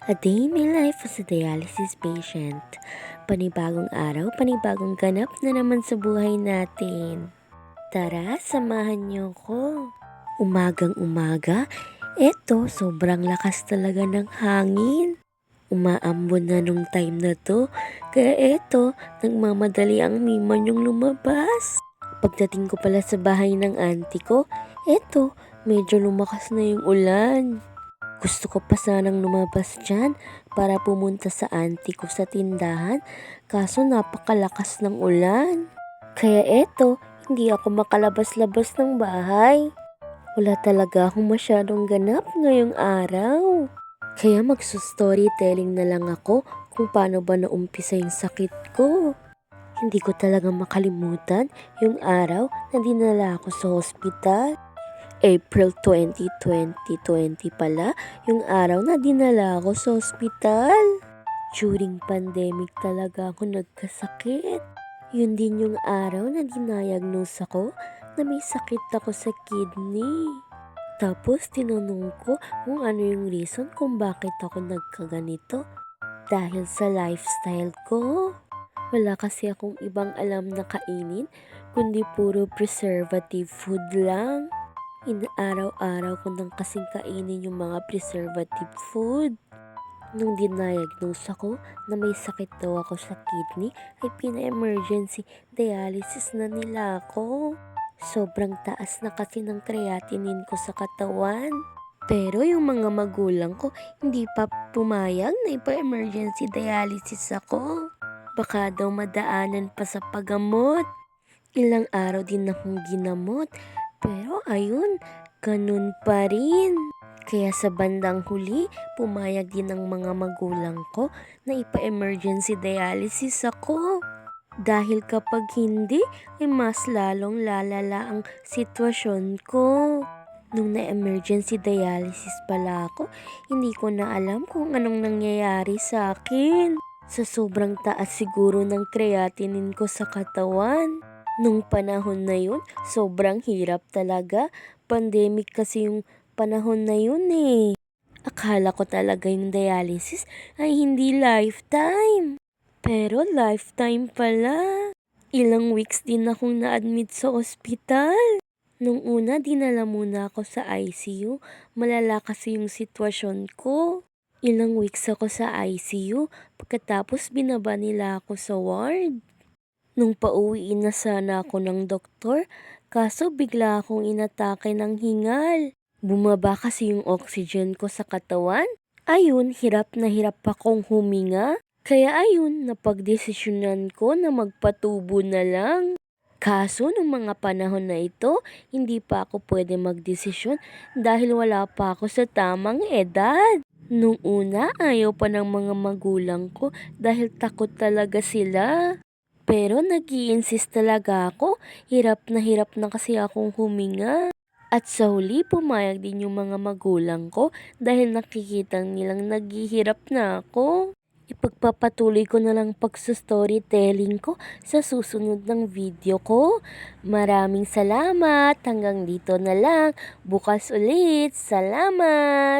A day in my life as a dialysis patient. Panibagong araw, panibagong ganap na naman sa buhay natin. Tara, samahan niyo ko. Umagang umaga, eto sobrang lakas talaga ng hangin. Umaambon na nung time na to, kaya eto, nagmamadali ang mima niyong lumabas. Pagdating ko pala sa bahay ng auntie ko, eto, medyo lumakas na yung ulan. Gusto ko pa sanang lumabas dyan para pumunta sa auntie ko sa tindahan, kaso napakalakas ng ulan. Kaya eto, hindi ako makalabas-labas ng bahay. Wala talaga akong masyadong ganap ngayong araw. Kaya magsustorytelling na lang ako kung paano ba naumpisa yung sakit ko. Hindi ko talaga makalimutan yung araw na dinala ako sa hospital. April 20, 2020 pala yung araw na dinala ako sa ospital. During pandemic talaga ako nagkasakit. Yun din yung araw na dinayagnos ako na may sakit ako sa kidney. Tapos tinanong ko kung ano yung reason kung bakit ako nagkaganito. Dahil sa lifestyle ko. Wala kasi akong ibang alam na kainin kundi puro preservative food lang. Inaaraw-araw ko nang kasing kainin yung mga preservative food. Nung dinayagnos ako na may sakit daw ako sa kidney, ay pina-emergency dialysis na nila ako. Sobrang taas na kasi ng creatinine ko sa katawan. Pero yung mga magulang ko hindi pa pumayag na ipa-emergency dialysis ako. Baka daw madaanan pa sa paggamot. Ilang araw din akong ginamot. Pero ayun, ganun pa rin. Kaya sa bandang huli, pumayag din ang mga magulang ko na ipa-emergency dialysis ako. Dahil kapag hindi, ay mas lalong lalala ang sitwasyon ko. Nung na-emergency dialysis pala ako, hindi ko na alam kung anong nangyayari sa akin. Sa sobrang taas siguro ng creatinine ko sa katawan. Nung panahon na yun, sobrang hirap talaga. Pandemic kasi yung panahon na yun eh. Akala ko talaga yung dialysis ay hindi lifetime. Pero lifetime pala. Ilang weeks din akong na-admit sa ospital. Nung una, dinala muna ako sa ICU. Malala kasi yung sitwasyon ko. Ilang weeks ako sa ICU, pagkatapos binaba nila ako sa ward. Nung pauwiin na sana ako ng doktor, kaso bigla akong inatake ng hingal. Bumaba kasi yung oxygen ko sa katawan. Ayun, hirap na hirap akong huminga. Kaya ayun, napagdesisyonan ko na magpatubo na lang. Kaso nung mga panahon na ito, hindi pa ako pwede magdesisyon dahil wala pa ako sa tamang edad. Nung una, ayaw pa ng mga magulang ko dahil takot talaga sila. Pero nag-i-insist talaga ako, hirap na kasi akong huminga. At sa huli, pumayag din yung mga magulang ko dahil nakikita nilang naghihirap na ako. Ipagpapatuloy ko na lang pagsa-storytelling ko sa susunod ng video ko. Maraming salamat. Hanggang dito na lang. Bukas ulit. Salamat!